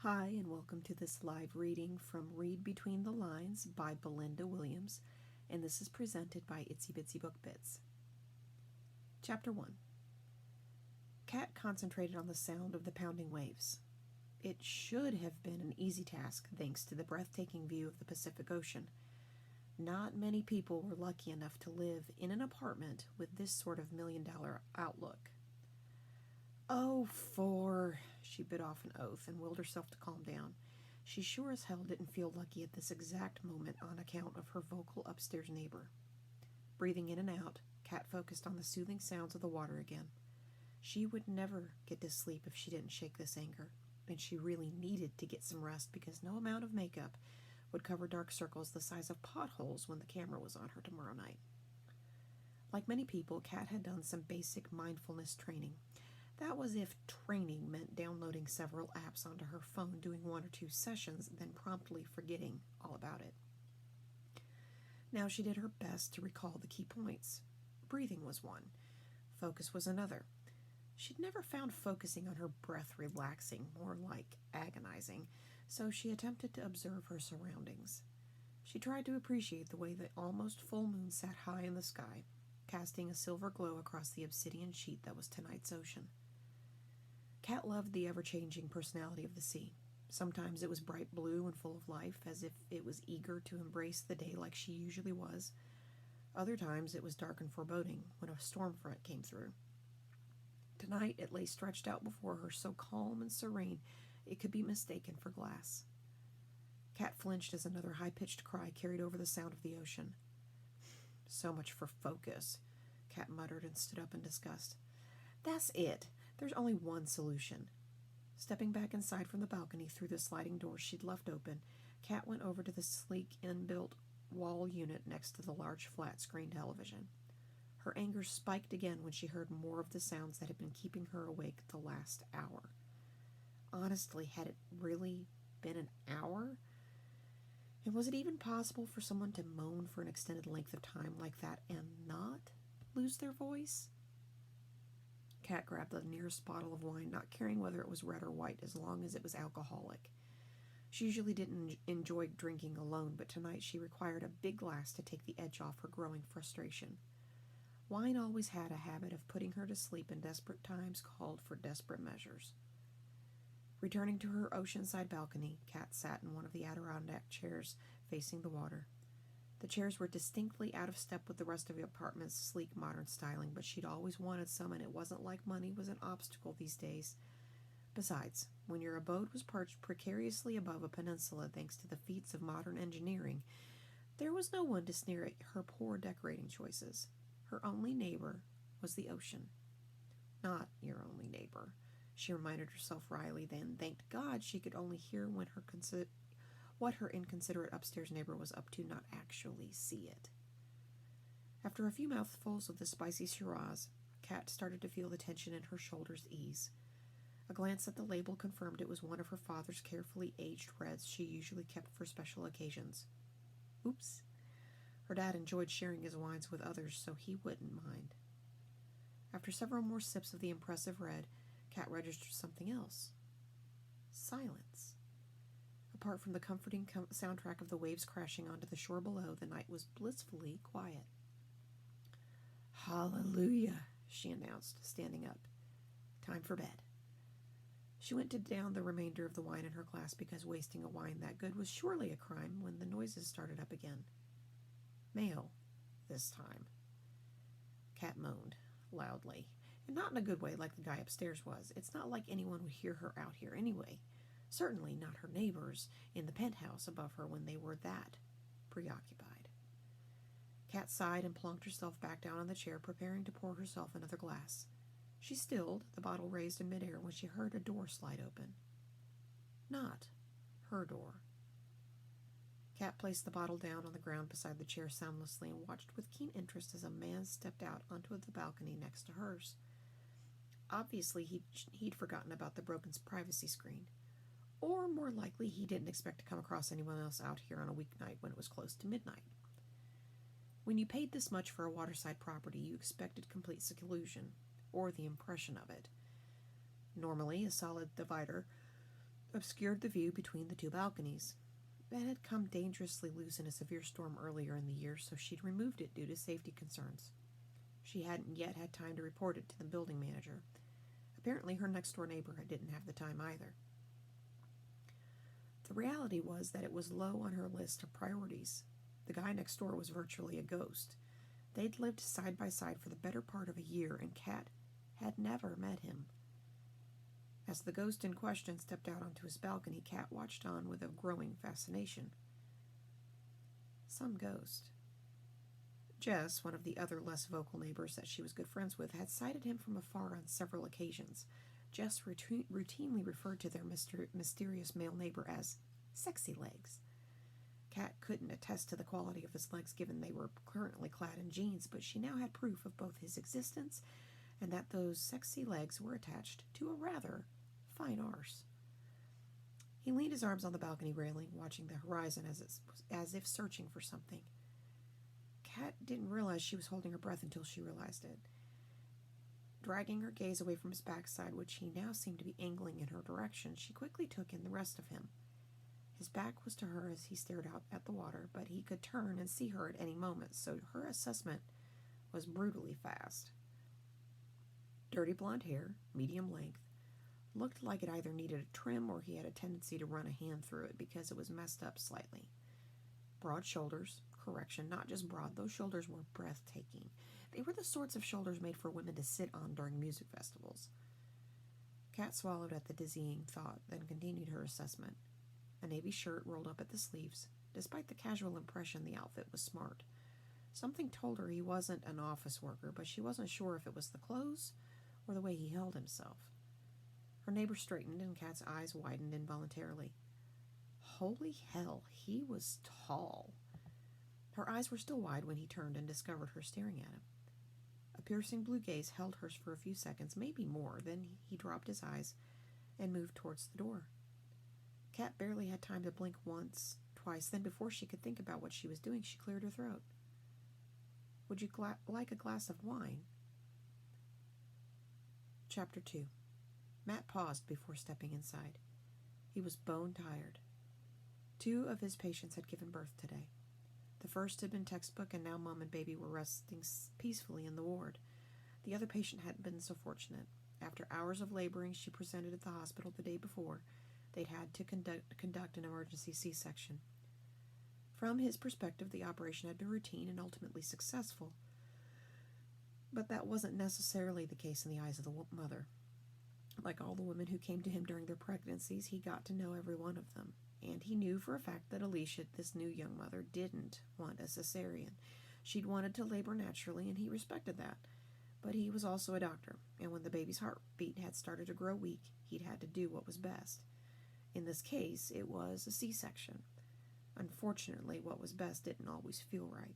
Hi, and welcome to this live reading from Read Between the Lines by Belinda Williams, and this is presented by Itsy Bitsy Book Bits. Chapter 1. Kat concentrated on the sound of the pounding waves. It should have been an easy task thanks to the breathtaking view of the Pacific Ocean. Not many people were lucky enough to live in an apartment with this sort of million-dollar outlook. Oh, she bit off an oath and willed herself to calm down. She sure as hell didn't feel lucky at this exact moment on account of her vocal upstairs neighbor. Breathing in and out, Kat focused on the soothing sounds of the water again. She would never get to sleep if she didn't shake this anger, and she really needed to get some rest because no amount of makeup would cover dark circles the size of potholes when the camera was on her tomorrow night. Like many people, Kat had done some basic mindfulness training. That was if training meant downloading several apps onto her phone, doing one or two sessions, then promptly forgetting all about it. Now she did her best to recall the key points. Breathing was one. Focus was another. She'd never found focusing on her breath relaxing, more like agonizing, so she attempted to observe her surroundings. She tried to appreciate the way the almost full moon sat high in the sky, casting a silver glow across the obsidian sheet that was tonight's ocean. Kat loved the ever-changing personality of the sea. Sometimes it was bright blue and full of life, as if it was eager to embrace the day like she usually was. Other times it was dark and foreboding when a storm front came through. Tonight it lay stretched out before her, so calm and serene it could be mistaken for glass. Kat flinched as another high-pitched cry carried over the sound of the ocean. So much for focus, Kat muttered and stood up in disgust. That's it. There's only one solution. Stepping back inside from the balcony through the sliding door she'd left open, Kat went over to the sleek inbuilt wall unit next to the large flat-screen television. Her anger spiked again when she heard more of the sounds that had been keeping her awake the last hour. Honestly, had it really been an hour? And was it even possible for someone to moan for an extended length of time like that and not lose their voice? Kat grabbed the nearest bottle of wine, not caring whether it was red or white as long as it was alcoholic. She usually didn't enjoy drinking alone, but tonight she required a big glass to take the edge off her growing frustration. Wine always had a habit of putting her to sleep, and desperate times called for desperate measures. Returning to her oceanside balcony, Kat sat in one of the Adirondack chairs facing the water. The chairs were distinctly out of step with the rest of the apartment's sleek modern styling, but she'd always wanted some, and it wasn't like money was an obstacle these days. Besides, when your abode was perched precariously above a peninsula thanks to the feats of modern engineering, there was no one to sneer at her poor decorating choices. Her only neighbor was the ocean. Not your only neighbor, she reminded herself wryly, then thanked God she could only hear when what her inconsiderate upstairs neighbor was up to, not actually see it. After a few mouthfuls of the spicy Shiraz, Kat started to feel the tension in her shoulders ease. A glance at the label confirmed it was one of her father's carefully aged reds she usually kept for special occasions. Oops. Her dad enjoyed sharing his wines with others, so he wouldn't mind. After several more sips of the impressive red, Kat registered something else. Silence. Apart from the comforting soundtrack of the waves crashing onto the shore below, the night was blissfully quiet. Hallelujah, she announced, standing up. Time for bed. She went to down the remainder of the wine in her glass because wasting a wine that good was surely a crime when the noises started up again. Mail, this time. Kat moaned, loudly, and not in a good way like the guy upstairs was. It's not like anyone would hear her out here anyway. Certainly not her neighbors in the penthouse above her when they were that preoccupied. Kat sighed and plunked herself back down on the chair, preparing to pour herself another glass. She stilled, the bottle raised in midair, when she heard a door slide open. Not her door. Kat placed the bottle down on the ground beside the chair soundlessly and watched with keen interest as a man stepped out onto the balcony next to hers. Obviously, he'd forgotten about the broken privacy screen. Or, more likely, he didn't expect to come across anyone else out here on a weeknight when it was close to midnight. When you paid this much for a waterside property, you expected complete seclusion, or the impression of it. Normally, a solid divider obscured the view between the two balconies. It had come dangerously loose in a severe storm earlier in the year, so she'd removed it due to safety concerns. She hadn't yet had time to report it to the building manager. Apparently her next-door neighbor didn't have the time either. The reality was that it was low on her list of priorities. The guy next door was virtually a ghost. They'd lived side by side for the better part of a year, and Kat had never met him. As the ghost in question stepped out onto his balcony, Kat watched on with a growing fascination. Some ghost. Jess, one of the other less vocal neighbors that she was good friends with, had sighted him from afar on several occasions. Jess routinely referred to their mysterious male neighbor as sexy legs. Kat couldn't attest to the quality of his legs given they were currently clad in jeans, but she now had proof of both his existence and that those sexy legs were attached to a rather fine arse. He leaned his arms on the balcony railing, watching the horizon as if searching for something. Kat didn't realize she was holding her breath until she realized it. Dragging her gaze away from his backside, which he now seemed to be angling in her direction, she quickly took in the rest of him. His back was to her as he stared out at the water, but he could turn and see her at any moment, so her assessment was brutally fast. Dirty blonde hair, medium length, looked like it either needed a trim or he had a tendency to run a hand through it because it was messed up slightly. Broad shoulders, correction, not just broad, those shoulders were breathtaking. They were the sorts of shoulders made for women to sit on during music festivals. Kat swallowed at the dizzying thought, then continued her assessment. A navy shirt rolled up at the sleeves. Despite the casual impression, the outfit was smart. Something told her he wasn't an office worker, but she wasn't sure if it was the clothes or the way he held himself. Her neighbor straightened, and Kat's eyes widened involuntarily. Holy hell, he was tall. Her eyes were still wide when he turned and discovered her staring at him. A piercing blue gaze held hers for a few seconds, maybe more. Then he dropped his eyes and moved towards the door. Kat barely had time to blink once, twice. Then before she could think about what she was doing, she cleared her throat. Would you like a glass of wine? Chapter 2. Matt paused before stepping inside. He was bone-tired. 2 of his patients had given birth today. The first had been textbook, and now Mom and Baby were resting peacefully in the ward. The other patient hadn't been so fortunate. After hours of laboring, she presented at the hospital the day before. They'd had to conduct an emergency C-section. From his perspective, the operation had been routine and ultimately successful. But that wasn't necessarily the case in the eyes of the mother. Like all the women who came to him during their pregnancies, he got to know every one of them. And he knew for a fact that Alicia, this new young mother, didn't want a cesarean. She'd wanted to labor naturally, and he respected that. But he was also a doctor, and when the baby's heartbeat had started to grow weak, he'd had to do what was best. In this case, it was a C-section. Unfortunately, what was best didn't always feel right.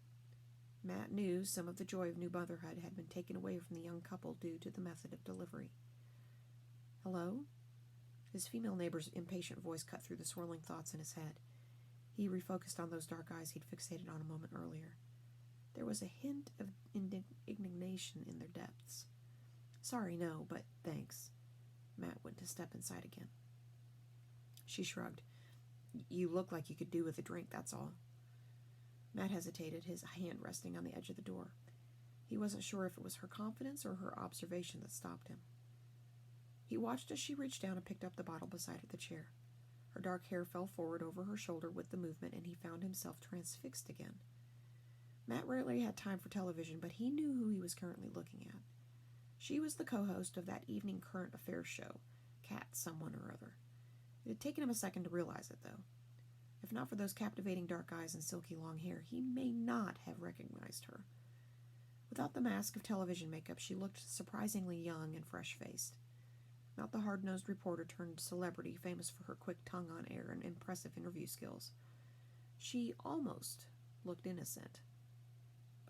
Matt knew some of the joy of new motherhood had been taken away from the young couple due to the method of delivery. Hello? His female neighbor's impatient voice cut through the swirling thoughts in his head. He refocused on those dark eyes he'd fixated on a moment earlier. There was a hint of indignation in their depths. Sorry, no, but thanks. Matt went to step inside again. She shrugged. You look like you could do with a drink, that's all. Matt hesitated, his hand resting on the edge of the door. He wasn't sure if it was her confidence or her observation that stopped him. He watched as she reached down and picked up the bottle beside the chair. Her dark hair fell forward over her shoulder with the movement, and he found himself transfixed again. Matt rarely had time for television, but he knew who he was currently looking at. She was the co-host of that evening current affairs show, Kat someone or other. It had taken him a second to realize it, though. If not for those captivating dark eyes and silky long hair, he may not have recognized her. Without the mask of television makeup, she looked surprisingly young and fresh-faced. Not the hard-nosed reporter turned celebrity famous for her quick tongue on air and impressive interview skills. She almost looked innocent.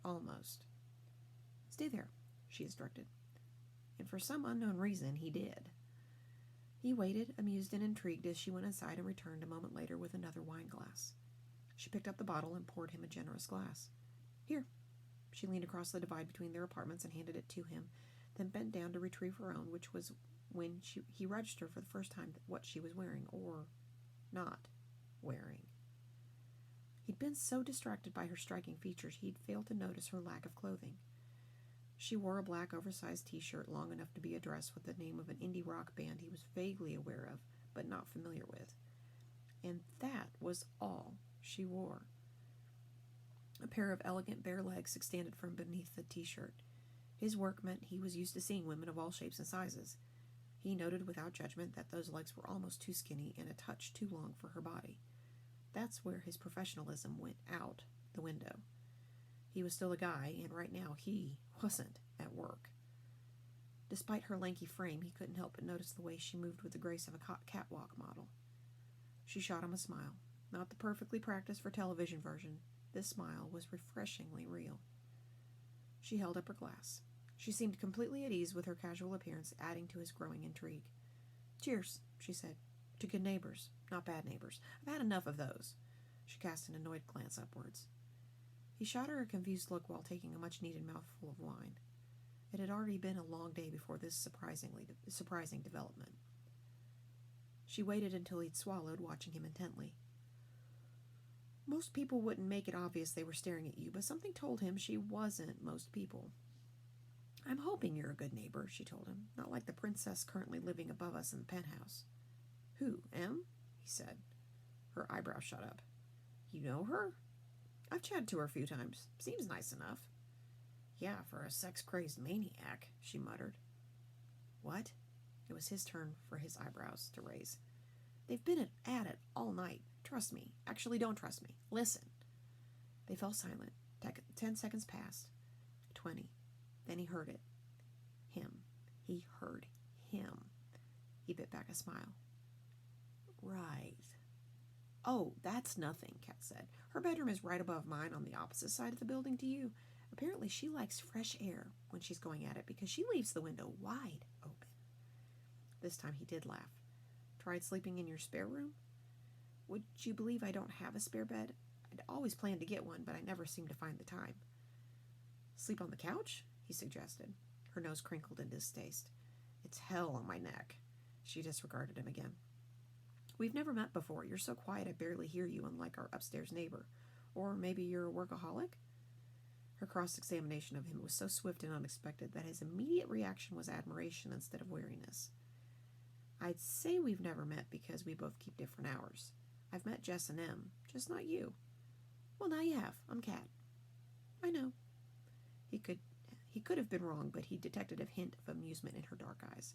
Almost. Stay there, she instructed. And for some unknown reason, he did. He waited, amused and intrigued, as she went inside and returned a moment later with another wine glass. She picked up the bottle and poured him a generous glass. Here. She leaned across the divide between their apartments and handed it to him, then bent down to retrieve her own, which was when he registered for the first time what she was wearing, or not wearing. He'd been so distracted by her striking features he'd failed to notice her lack of clothing. She wore a black oversized t-shirt long enough to be a dress with the name of an indie rock band he was vaguely aware of, but not familiar with. And that was all she wore. A pair of elegant bare legs extended from beneath the t-shirt. His work meant he was used to seeing women of all shapes and sizes. He noted without judgment that those legs were almost too skinny and a touch too long for her body. That's where his professionalism went out the window. He was still a guy, and right now he wasn't at work. Despite her lanky frame, he couldn't help but notice the way she moved with the grace of a catwalk model. She shot him a smile, not the perfectly practiced for television version. This smile was refreshingly real. She held up her glass. She seemed completely at ease with her casual appearance, adding to his growing intrigue. "Cheers," she said. "To good neighbors, not bad neighbors. I've had enough of those." She cast an annoyed glance upwards. He shot her a confused look while taking a much-needed mouthful of wine. It had already been a long day before this surprising development. She waited until he'd swallowed, watching him intently. Most people wouldn't make it obvious they were staring at you, but something told him she wasn't most people. "I'm hoping you're a good neighbor," she told him. "Not like the princess currently living above us in the penthouse." "Who, Em?" he said. Her eyebrows shot up. "You know her?" "I've chatted to her a few times. Seems nice enough." "Yeah, for a sex-crazed maniac," she muttered. "What?" It was his turn for his eyebrows to raise. "They've been at it all night. Trust me. Actually, don't trust me. Listen." They fell silent. 10 seconds passed. 20. Then he heard it. Him. He heard him. He bit back a smile. "Right. Oh, that's nothing," Kat said. "Her bedroom is right above mine on the opposite side of the building to you. Apparently she likes fresh air when she's going at it because she leaves the window wide open." This time he did laugh. "Tried sleeping in your spare room?" "Would you believe I don't have a spare bed? I'd always planned to get one, but I never seemed to find the time." "Sleep on the couch?" he suggested. Her nose crinkled in distaste. "It's hell on my neck." She disregarded him again. "We've never met before. You're so quiet I barely hear you, unlike our upstairs neighbor. Or maybe you're a workaholic?" Her cross-examination of him was so swift and unexpected that his immediate reaction was admiration instead of weariness. "I'd say we've never met because we both keep different hours. I've met Jess and Em, just not you." "Well, now you have. I'm Kat." "I know." He could have been wrong, but he detected a hint of amusement in her dark eyes.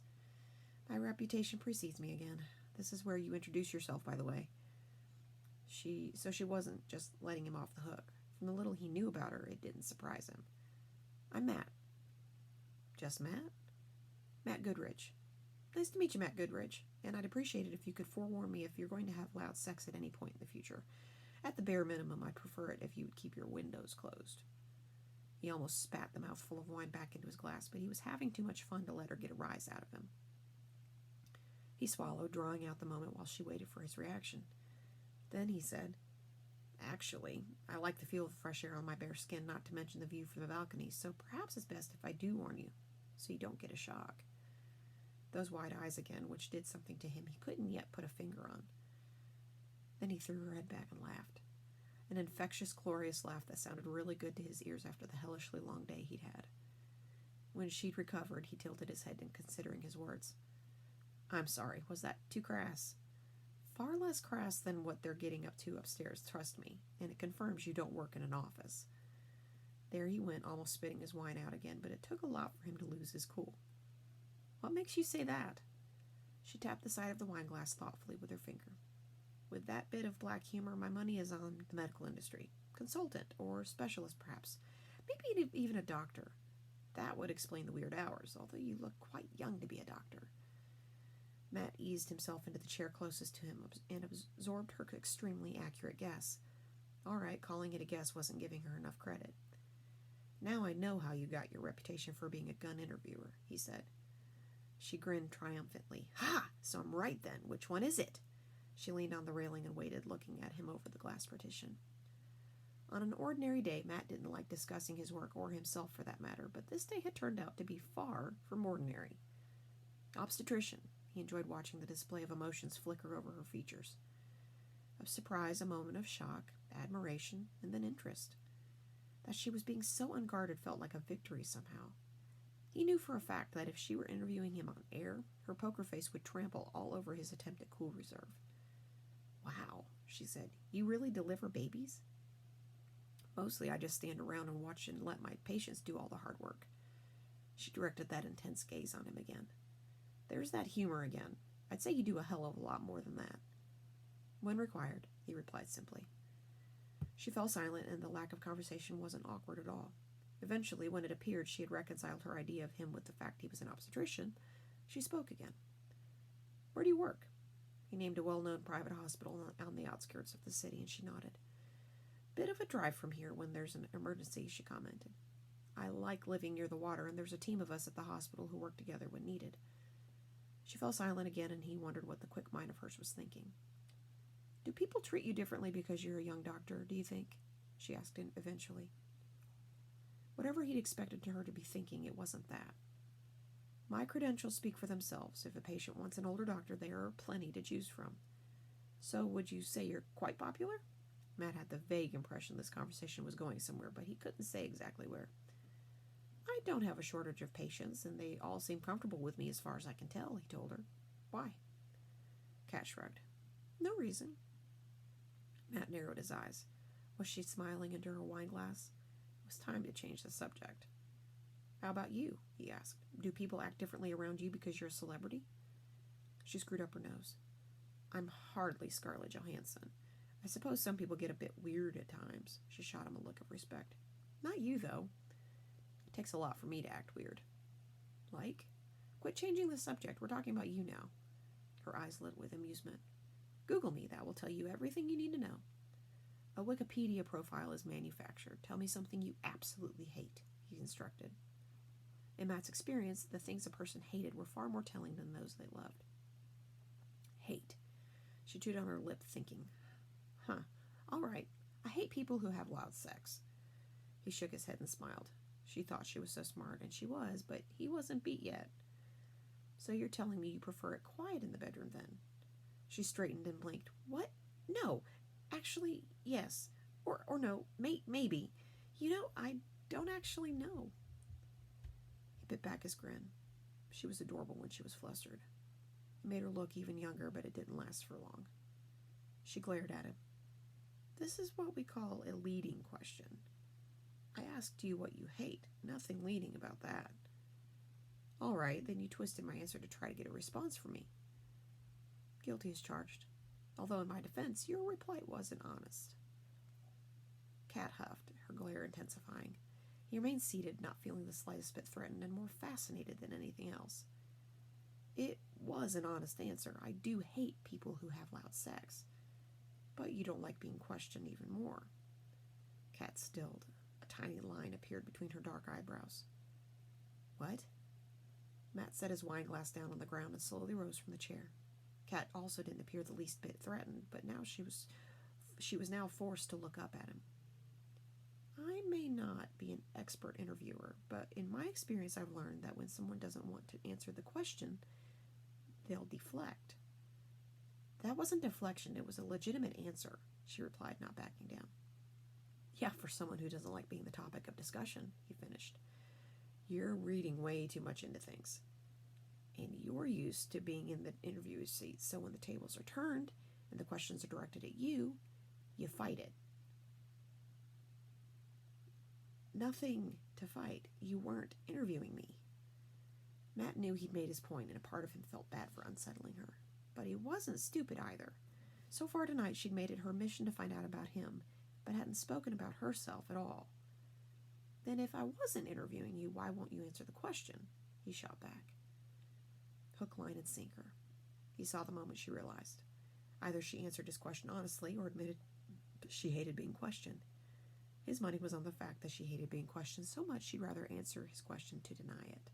"My reputation precedes me again. This is where you introduce yourself, by the way." So she wasn't just letting him off the hook. From the little he knew about her, it didn't surprise him. "I'm Matt." "Just Matt?" "Matt Goodrich." "Nice to meet you, Matt Goodrich. And I'd appreciate it if you could forewarn me if you're going to have loud sex at any point in the future. At the bare minimum, I'd prefer it if you would keep your windows closed." He almost spat the mouthful of wine back into his glass, but he was having too much fun to let her get a rise out of him. He swallowed, drawing out the moment while she waited for his reaction. Then he said, "Actually, I like the feel of fresh air on my bare skin, not to mention the view from the balcony, so perhaps it's best if I do warn you, so you don't get a shock." Those wide eyes again, which did something to him he couldn't yet put a finger on. Then he threw her head back and laughed. An infectious, glorious laugh that sounded really good to his ears after the hellishly long day he'd had. When she'd recovered, he tilted his head in considering his words. "I'm sorry, was that too crass?" "Far less crass than what they're getting up to upstairs, trust me, and it confirms you don't work in an office." There he went, almost spitting his wine out again, but it took a lot for him to lose his cool. "What makes you say that?" She tapped the side of the wine glass thoughtfully with her finger. "With that bit of black humor, my money is on the medical industry. Consultant, or specialist perhaps. Maybe even a doctor. That would explain the weird hours, although you look quite young to be a doctor." Matt eased himself into the chair closest to him and absorbed her extremely accurate guess. All right, calling it a guess wasn't giving her enough credit. "Now I know how you got your reputation for being a gun interviewer," he said. She grinned triumphantly. "Ha! So I'm right then. Which one is it?" She leaned on the railing and waited, looking at him over the glass partition. On an ordinary day, Matt didn't like discussing his work or himself for that matter, but this day had turned out to be far from ordinary. Obstetrician. He enjoyed watching the display of emotions flicker over her features. Of surprise, a moment of shock, admiration, and then interest. That she was being so unguarded felt like a victory somehow. He knew for a fact that if she were interviewing him on air, her poker face would trample all over his attempt at cool reserve. "Wow," she said. "You really deliver babies?" "Mostly I just stand around and watch and let my patients do all the hard work." She directed that intense gaze on him again. "There's that humor again. I'd say you do a hell of a lot more than that." "When required," he replied simply. She fell silent, and the lack of conversation wasn't awkward at all. Eventually, when it appeared she had reconciled her idea of him with the fact he was an obstetrician, she spoke again. "Where do you work?" He named a well-known private hospital on the outskirts of the city, and she nodded. "Bit of a drive from here when there's an emergency," she commented. "I like living near the water, and there's a team of us at the hospital who work together when needed." She fell silent again, and he wondered what the quick mind of hers was thinking. "Do people treat you differently because you're a young doctor, do you think?" she asked him eventually. Whatever he'd expected her to be thinking, it wasn't that. "My credentials speak for themselves. If a patient wants an older doctor, there are plenty to choose from." "So would you say you're quite popular?" Matt had the vague impression this conversation was going somewhere, but he couldn't say exactly where. "I don't have a shortage of patients, and they all seem comfortable with me as far as I can tell," he told her. "Why?" Kat shrugged. "No reason." Matt narrowed his eyes. Was she smiling into her wine glass? It was time to change the subject. "How about you?" he asked. "Do people act differently around you because you're a celebrity?" She screwed up her nose. "I'm hardly Scarlett Johansson. I suppose some people get a bit weird at times." She shot him a look of respect. "Not you, though. It takes a lot for me to act weird." "Like?" "Quit changing the subject. We're talking about you now." Her eyes lit with amusement. "Google me. That will tell you everything you need to know." "A Wikipedia profile is manufactured. Tell me something you absolutely hate," he instructed. In Matt's experience, the things a person hated were far more telling than those they loved. Hate. She chewed on her lip, thinking. All right. I hate people who have loud sex." He shook his head and smiled. She thought she was so smart, and she was, but he wasn't beat yet. "So you're telling me you prefer it quiet in the bedroom, then?" She straightened and blinked. "What? No. Actually, yes. Or no, maybe. I don't actually know." He bit back his grin. She was adorable when she was flustered. It made her look even younger, but it didn't last for long. She glared at him. "This is what we call a leading question. I asked you what you hate. Nothing leading about that." "All right, then you twisted my answer to try to get a response from me." "Guilty as charged. Although in my defense, your reply wasn't honest." Kat huffed, her glare intensifying. He remained seated, not feeling the slightest bit threatened, and more fascinated than anything else. "It was an honest answer. I do hate people who have loud sex. But you don't like being questioned even more." Kat stilled. A tiny line appeared between her dark eyebrows. "What?" Matt set his wine glass down on the ground and slowly rose from the chair. Kat also didn't appear the least bit threatened, but now she was now forced to look up at him. "I may not be an expert interviewer, but in my experience I've learned that when someone doesn't want to answer the question, they'll deflect." "That wasn't deflection, it was a legitimate answer," she replied, not backing down. "Yeah, for someone who doesn't like being the topic of discussion," he finished. "You're reading way too much into things. And you're used to being in the interviewer's seat, so when the tables are turned and the questions are directed at you, you fight it." "Nothing to fight. You weren't interviewing me." Matt knew he'd made his point, and a part of him felt bad for unsettling her. But he wasn't stupid either. So far tonight she'd made it her mission to find out about him, but hadn't spoken about herself at all. "Then if I wasn't interviewing you, why won't you answer the question?" he shot back. Hook, line, and sinker. He saw the moment she realized. Either she answered his question honestly or admitted she hated being questioned. His money was on the fact that she hated being questioned so much she'd rather answer his question to deny it.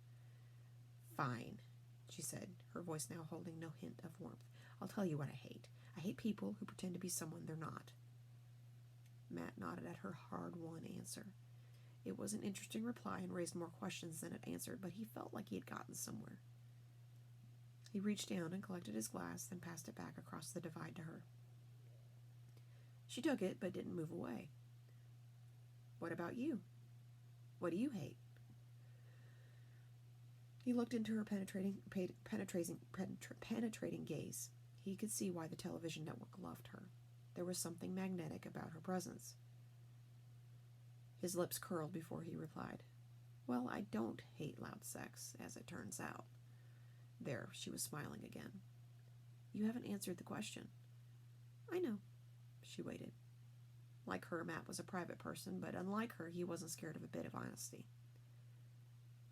"Fine," she said, her voice now holding no hint of warmth. "I'll tell you what I hate. I hate people who pretend to be someone they're not." Matt nodded at her hard-won answer. It was an interesting reply and raised more questions than it answered, but he felt like he had gotten somewhere. He reached down and collected his glass, then passed it back across the divide to her. She took it, but didn't move away. What about you? What do you hate? He looked into her penetrating gaze. He could see why the television network loved her. There was something magnetic about her presence. His lips curled before he replied, Well, I don't hate loud sex, as it turns out. There, she was smiling again. You haven't answered the question. I know. She waited. Like her, Matt was a private person, but unlike her, he wasn't scared of a bit of honesty.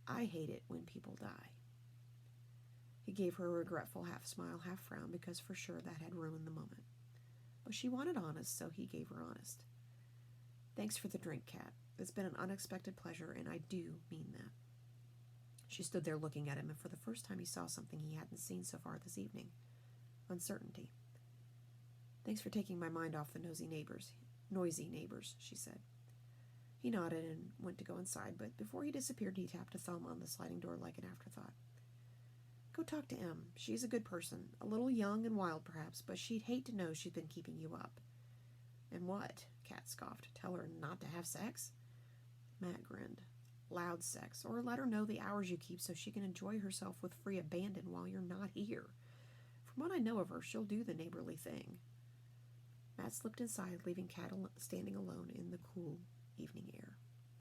I hate it when people die. He gave her a regretful half-smile, half-frown, because for sure that had ruined the moment. But she wanted honest, so he gave her honest. Thanks for the drink, Kat. It's been an unexpected pleasure, and I do mean that. She stood there looking at him, and for the first time he saw something he hadn't seen so far this evening. Uncertainty. Thanks for taking my mind off the noisy neighbors, she said. He nodded and went to go inside, but before he disappeared, he tapped a thumb on the sliding door like an afterthought. Go talk to Em. She's a good person. A little young and wild, perhaps, but she'd hate to know she's been keeping you up. And what? Kat scoffed. Tell her not to have sex? Matt grinned. Loud sex, or let her know the hours you keep so she can enjoy herself with free abandon while you're not here. From what I know of her, she'll do the neighborly thing. Matt slipped inside, leaving Kat standing alone in the cool evening air.